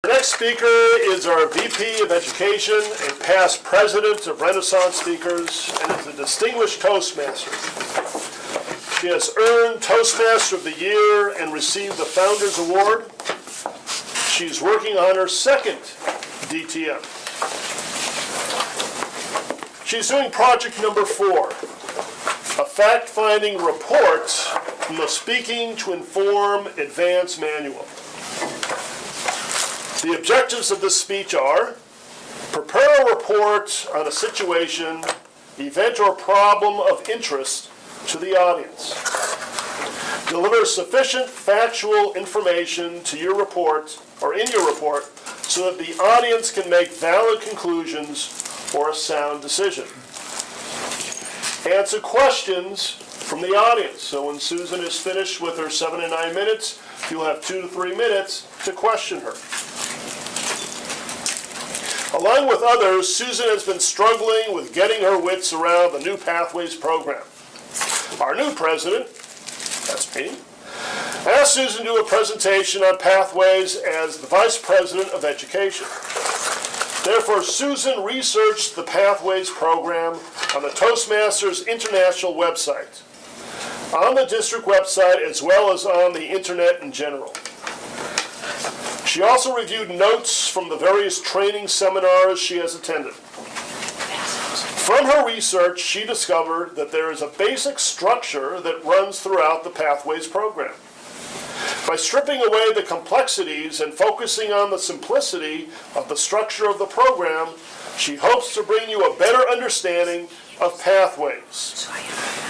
Our next speaker is our VP of Education and past president of Renaissance Speakers and is a distinguished Toastmaster. She has earned Toastmaster of the Year and received the Founders Award. She's working on her second DTM. She's doing project number 4, a fact-finding report from the Speaking to Inform Advance Manual. The objectives of this speech are: prepare a report on a situation, event, or problem of interest to the audience. Deliver sufficient factual information to your report, or in your report, so that the audience can make valid conclusions or a sound decision. Answer questions from the audience. So when Susan is finished with her 7 to 9 minutes, you'll have 2 to 3 minutes to question her. Along with others, Susan has been struggling with getting her wits around the new Pathways program. Our new president, that's me, asked Susan to do a presentation on Pathways as the Vice President of Education. Therefore, Susan researched the Pathways program on the Toastmasters International website, on the district website, as well as on the internet in general. She also reviewed notes from the various training seminars she has attended. From her research, she discovered that there is a basic structure that runs throughout the Pathways program. By stripping away the complexities and focusing on the simplicity of the structure of the program, she hopes to bring you a better understanding of Pathways.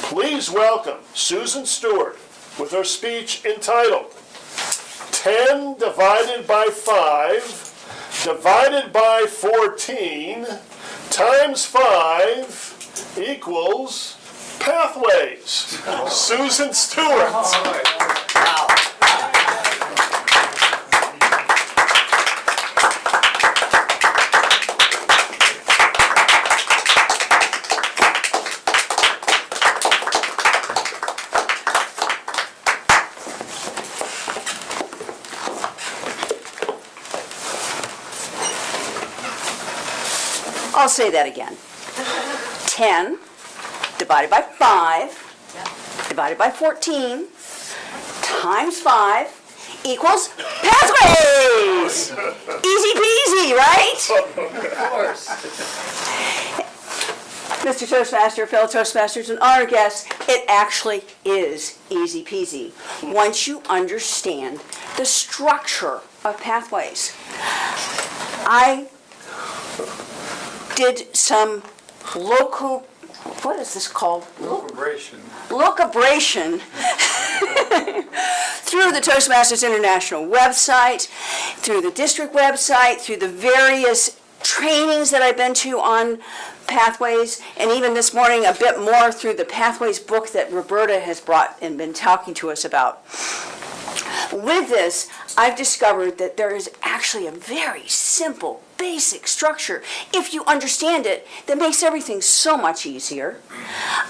Please welcome Susan Stewart with her speech entitled 10 divided by 5 divided by 14 times 5 equals Pathways. Susan Stewart. Wow. I'll say that again. 10 divided by 5 divided by 14 times 5 equals Pathways! Easy peasy, right? Of course. Mr. Toastmaster, fellow Toastmasters, and our guests, it actually is easy peasy once you understand the structure of Pathways. I did some what is this called? Locabration. Locabration through the Toastmasters International website, through the district website, through the various trainings that I've been to on Pathways, and even this morning a bit more through the Pathways book that Roberta has brought and been talking to us about. With this, I've discovered that there is actually a very simple, basic structure, if you understand it, that makes everything so much easier.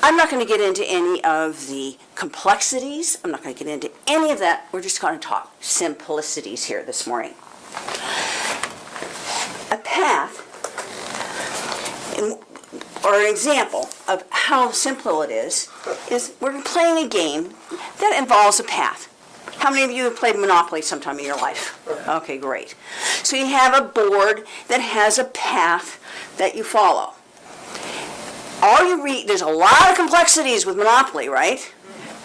I'm not going to get into any of the complexities. I'm not going to get into any of that. We're just going to talk simplicities here this morning. A path, or an example of how simple it is we're playing a game that involves a path. How many of you have played Monopoly sometime in your life? Okay, great. So you have a board that has a path that you follow. There's a lot of complexities with Monopoly, right?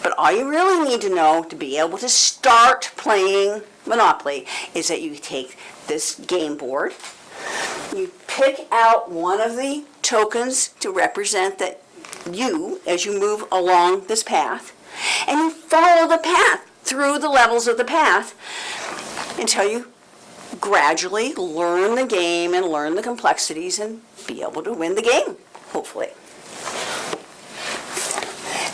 But all you really need to know to be able to start playing Monopoly is that you take this game board, you pick out one of the tokens to represent that you, as you move along this path, and you follow the path through the levels of the path until you gradually learn the game and learn the complexities and be able to win the game, hopefully.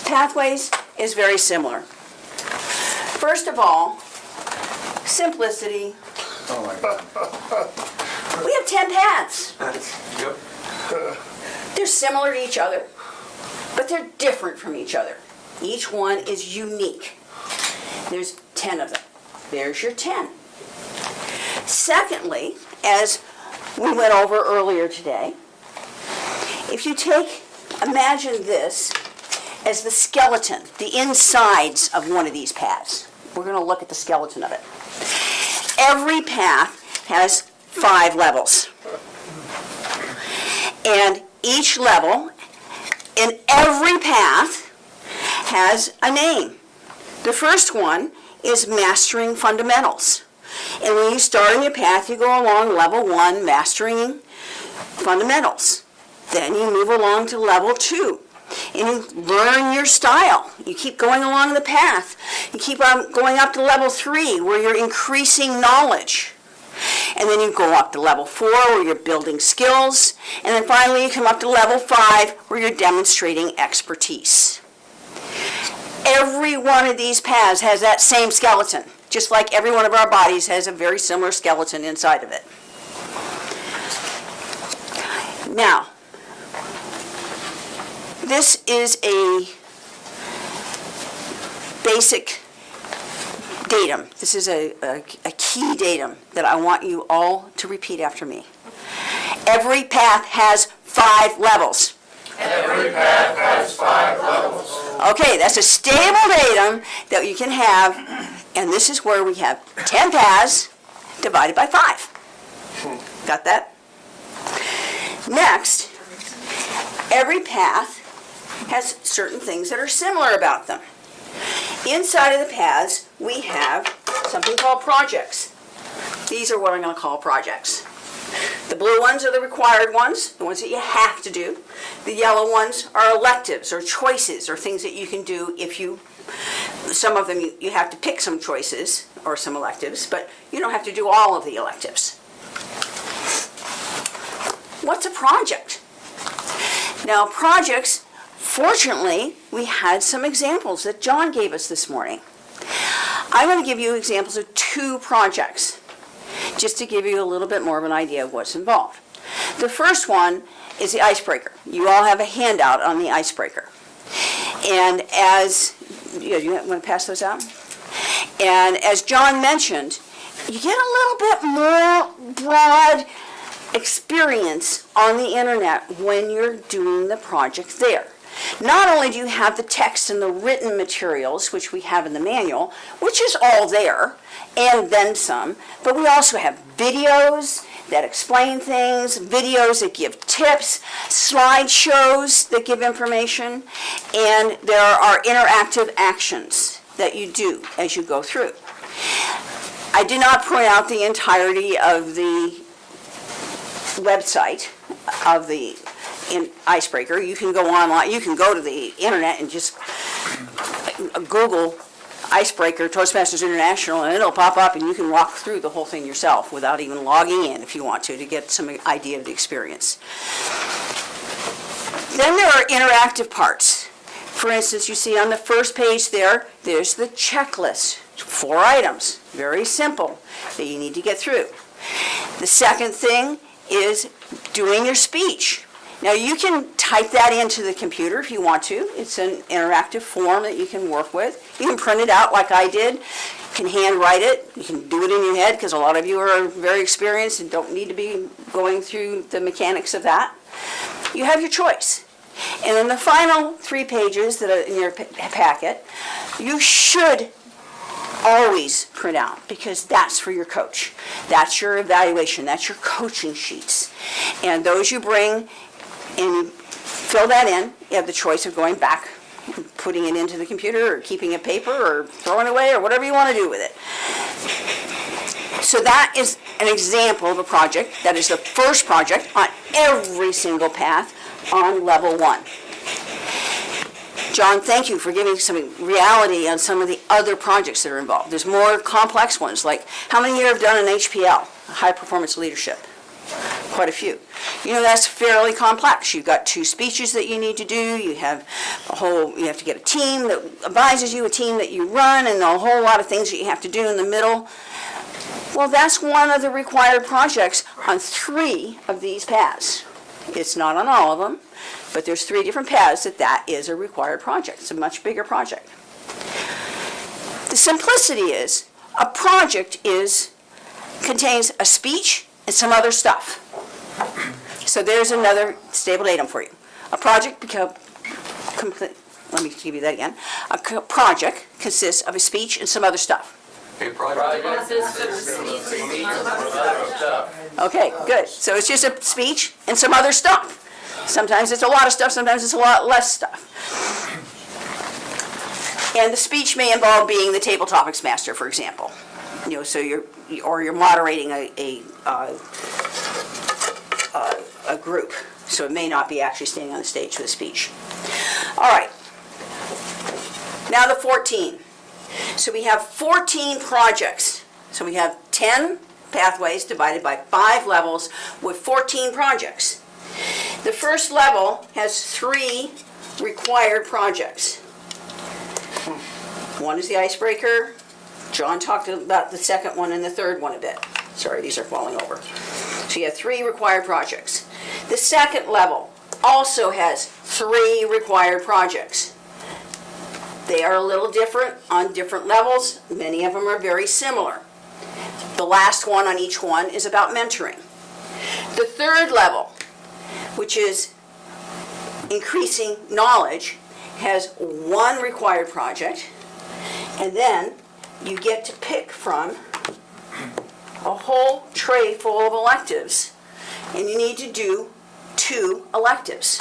Pathways is very similar. First of all, simplicity. Oh my God. We have 10 paths. Yep. They're similar to each other, but they're different from each other. Each one is unique. There's 10 of them. There's your 10. Secondly, as we went over earlier today, if you imagine this as the skeleton, the insides of one of these paths. We're going to look at the skeleton of it. Every path has 5 levels. And each level in every path has a name. The first one is Mastering Fundamentals. And when you start on your path, you go along level 1, Mastering Fundamentals. Then you move along to level 2, and you learn your style. You keep going along the path. You keep on going up to level 3, where you're increasing knowledge. And then you go up to level 4, where you're building skills. And then finally you come up to level 5, where you're demonstrating expertise. Every one of these paths has that same skeleton, just like every one of our bodies has a very similar skeleton inside of it. Now, this is a basic datum. This is a key datum that I want you all to repeat after me. Every path has 5 levels. Every path has 5 levels. Okay, that's a stable datum that you can have, and this is where we have 10 paths divided by 5. Got that? Next, every path has certain things that are similar about them. Inside of the paths, we have something called projects. These are what I'm going to call projects. The blue ones are the required ones, the ones that you have to do. The yellow ones are electives or choices or things that you can do if you, some of them you have to pick some choices or some electives, but you don't have to do all of the electives. What's a project? Now projects, fortunately, we had some examples that John gave us this morning. I'm going to give you examples of 2 projects, just to give you a little bit more of an idea of what's involved. The first one is the icebreaker. You all have a handout on the icebreaker. And as, you want to pass those out? And as John mentioned, you get a little bit more broad experience on the internet when you're doing the project there. Not only do you have the text and the written materials, which we have in the manual, which is all there, and then some, but we also have videos that explain things, videos that give tips, slideshows that give information, and there are interactive actions that you do as you go through. I did not print out the entirety of the website of the icebreaker. You can go online, you can go to the internet and just Google icebreaker Toastmasters International, and it'll pop up and you can walk through the whole thing yourself without even logging in if you want to get some idea of the experience. Then there are interactive parts. For instance, you see on the first page there's the checklist. 4 items, very simple, that you need to get through. The second thing is doing your speech. Now you can type that into the computer if you want to. It's an interactive form that you can work with. You can print it out like I did. You can handwrite it. You can do it in your head because a lot of you are very experienced and don't need to be going through the mechanics of that. You have your choice. And then the final 3 pages that are in your packet, you should always print out because that's for your coach. That's your evaluation. That's your coaching sheets. And those you bring and you fill that in. You have the choice of going back, putting it into the computer, or keeping it paper, or throwing it away, or whatever you want to do with it. So that is an example of a project. That is the first project on every single path on level 1. John, thank you for giving some reality on some of the other projects that are involved. There's more complex ones, like how many of you have done an HPL, high performance leadership? Quite a few. You know, that's fairly complex. You've got 2 speeches that you need to do. You have you have to get a team that advises you, a team that you run, and a whole lot of things that you have to do in the middle. Well, that's one of the required projects on 3 of these paths. It's not on all of them, but there's 3 different paths that is a required project. It's a much bigger project. The simplicity is, a project is contains a speech and some other stuff. So there's another stable datum for you. A project let me give you that again. A project consists of a speech and some other stuff. A project. Okay, good. So it's just a speech and some other stuff. Sometimes it's a lot of stuff, sometimes it's a lot less stuff. And the speech may involve being the table topics master, for example. You know, so you're moderating a group, so it may not be actually standing on the stage with a speech. All right. Now the 14. So we have 14 projects. So we have 10 pathways divided by 5 levels with 14 projects. The first level has 3 required projects. One is the icebreaker. John talked about the second one and the third one a bit. Sorry, these are falling over. So you have 3 required projects. The second level also has 3 required projects. They are a little different on different levels. Many of them are very similar. The last one on each one is about mentoring. The third level, which is increasing knowledge, has 1 required project, and then you get to pick from a whole tray full of electives, and you need to do 2 electives.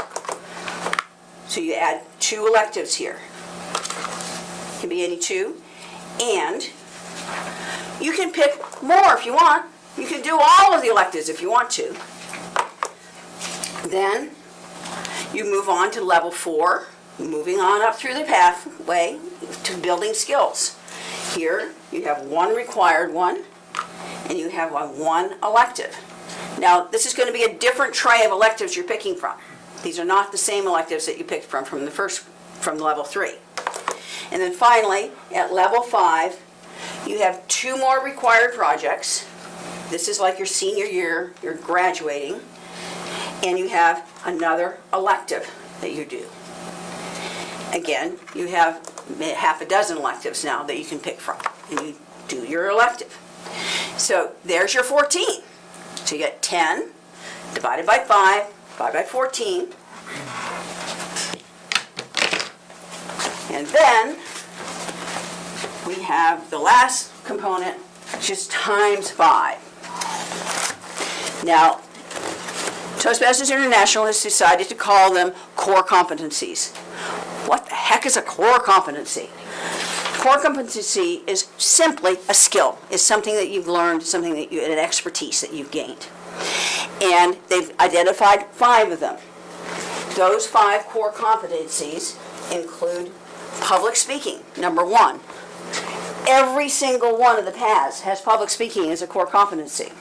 So you add 2 electives here. Can be any 2, and you can pick more if you want. You can do all of the electives if you want to. Then you move on to level 4, moving on up through the pathway to building skills. Here you have 1 required one, and you have 1 elective. Now this is going to be a different tray of electives you're picking from. These are not the same electives that you picked from level 3. And then finally, at level 5, you have 2 more required projects. This is like your senior year, you're graduating, and you have another elective that you do. Again, you have half a dozen electives now that you can pick from, and you do your elective. So there's your 14. So you get 10 divided by 5, divided by 14. And then we have the last component, which is times 5. Now, Toastmasters International has decided to call them core competencies. What the heck is a core competency? Core competency is simply a skill. It's something that you've learned, an expertise that you've gained. And they've identified 5 of them. Those 5 core competencies include public speaking, number 1. Every single one of the paths has public speaking as a core competency.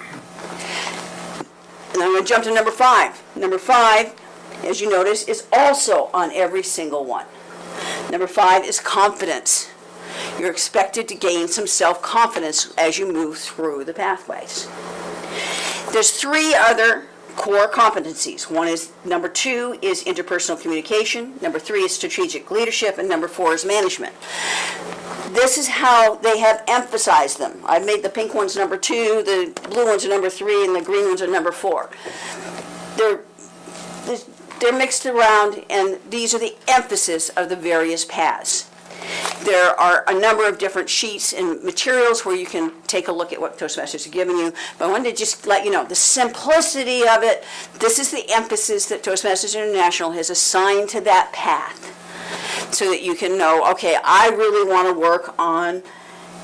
And I'm going to jump to number 5. Number 5, as you notice, is also on every single one. Number 5 is confidence. You're expected to gain some self-confidence as you move through the pathways. There's 3 other core competencies. One is, number 2 is interpersonal communication, number 3 is strategic leadership, and number 4 is management. This is how they have emphasized them. I've made the pink ones number 2, the blue ones are number 3, and the green ones are number 4. They're mixed around, and these are the emphasis of the various paths. There are a number of different sheets and materials where you can take a look at what Toastmasters have given you, but I wanted to just let you know the simplicity of it. This is the emphasis that Toastmasters International has assigned to that path, so that you can know, okay, I really want to work on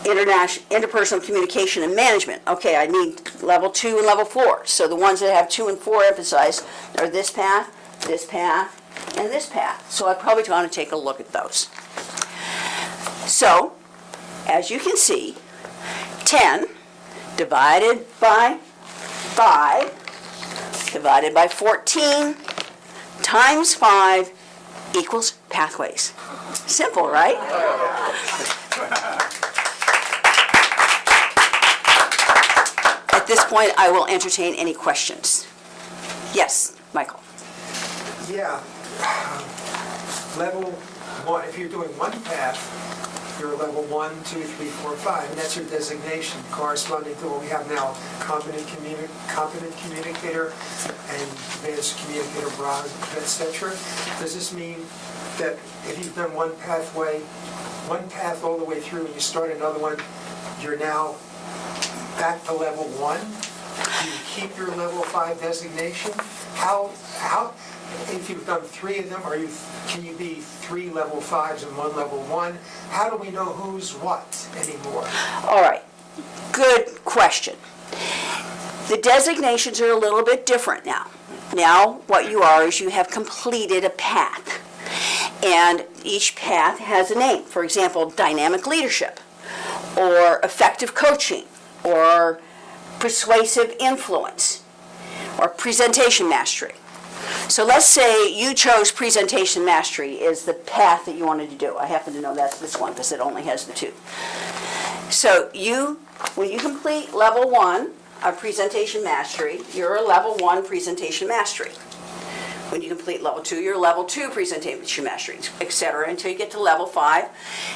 interpersonal communication and management. Okay, I need level 2 and level 4. So the ones that have 2 and 4 emphasized are this path, and this path. So I probably want to take a look at those. So, as you can see, 10 divided by 5 divided by 14 times 5 equals pathways. Simple, right? At this point, I will entertain any questions. Yes, Michael. Yeah. Level 1, if you're doing one path, You're level 1, 2, 3, 4, 5, and that's your designation corresponding to what we have now, competent communicator and advanced communicator broad, etc. Does this mean that if you've done one pathway, one path all the way through, and you start another one, you're now back to level 1? Do you keep your level 5 designation? How, if you've done 3 of them, can you be 3 level 5s and 1 level 1? How do we know who's what anymore? All right, good question. The designations are a little bit different now. Now, what you are is you have completed a path. And each path has a name. For example, dynamic leadership, or effective coaching, or persuasive influence, or presentation mastery. So let's say you chose presentation mastery as the path that you wanted to do. I happen to know that's this one because it only has the 2. So when you complete level 1 of presentation mastery, you're a level 1 presentation mastery. When you complete level 2, you're level 2 presentation mastery, etc., until you get to level 5.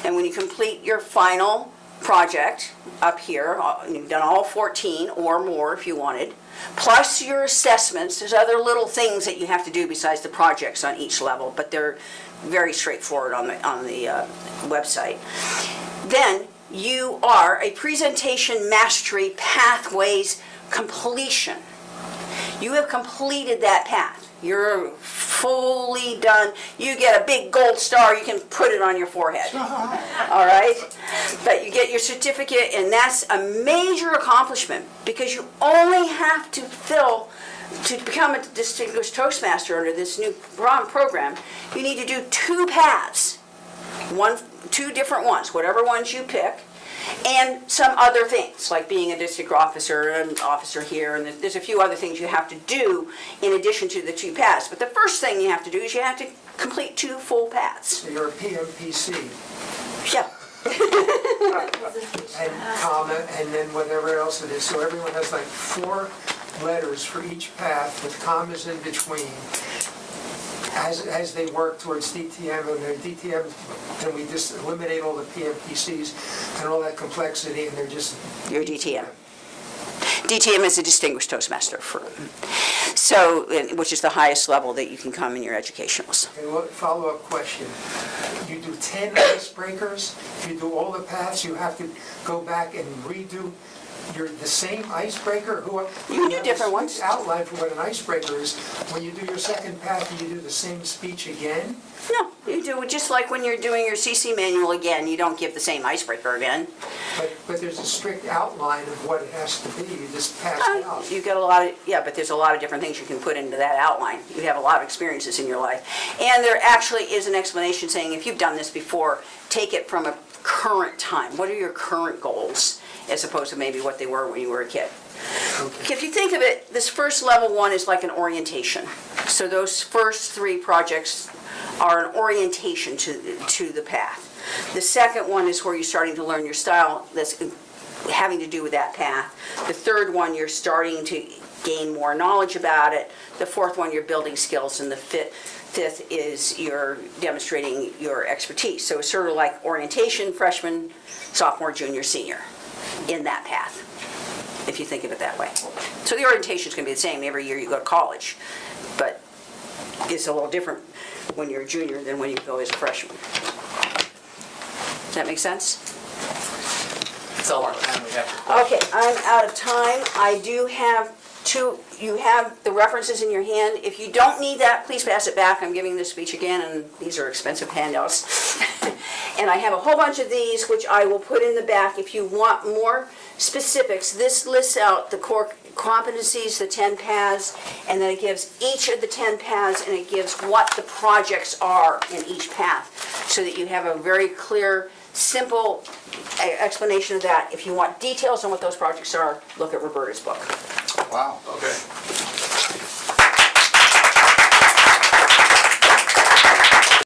And when you complete your final project up here, you've done all 14 or more if you wanted, plus your assessments. There's other little things that you have to do besides the projects on each level, but they're very straightforward on the website. Then you are a presentation mastery pathways completion. You have completed that path. You're fully done. You get a big gold star, you can put it on your forehead. All right? But you get your certificate, and that's a major accomplishment because you only have to become a distinguished Toastmaster under this new program, you need to do 2 paths. 2 different ones, whatever ones you pick, and some other things, like being a district officer, an officer here, and there's a few other things you have to do in addition to the 2 paths. But the first thing you have to do is you have to complete 2 full paths. So you're a PMPC, Yeah. and comma, and then whatever else it is. So everyone has like 4 letters for each path with commas in between. As they work towards DTM, and their DTM, then we just eliminate all the PMPCs and all that complexity, and they're just... Your DTM. DTM is a distinguished Toastmaster, which is the highest level that you can come in your educationals. Okay, well, follow-up question. You do 10 icebreakers, you do all the paths, you have to go back and redo the same icebreaker? You can do different ones. Outline for what an icebreaker is. When you do your second path, do you do the same speech again? No, you do it just like when you're doing your CC manual again. You don't give the same icebreaker again. But there's a strict outline of what it has to be. You just pass it out. You get but there's a lot of different things you can put into that outline. You have a lot of experiences in your life. And there actually is an explanation saying if you've done this before, take it from a current time. What are your current goals as opposed to maybe what they were when you were a kid? Okay. If you think of it, this first level 1 is like an orientation. So those first 3 projects are an orientation to the path. The second one is where you're starting to learn your style that's having to do with that path. The third one, you're starting to gain more knowledge about it. The fourth one, you're building skills. And the fifth is you're demonstrating your expertise. So it's sort of like orientation, freshman, sophomore, junior, senior in that path, if you think of it that way. So the orientation is going to be the same every year you go to college, but it's a little different when you're a junior than when you go as a freshman. Does that make sense? That's all our time we have for Okay, I'm out of time. I do have you have the references in your hand. If you don't need that, please pass it back. I'm giving this speech again, and these are expensive handouts. And I have a whole bunch of these, which I will put in the back if you want more specifics. This lists out the core competencies, the 10 paths, and then it gives each of the 10 paths, and it gives what the projects are in each path, so that you have a very clear, simple explanation of that. If you want details on what those projects are, look at Roberta's book. Wow. Okay.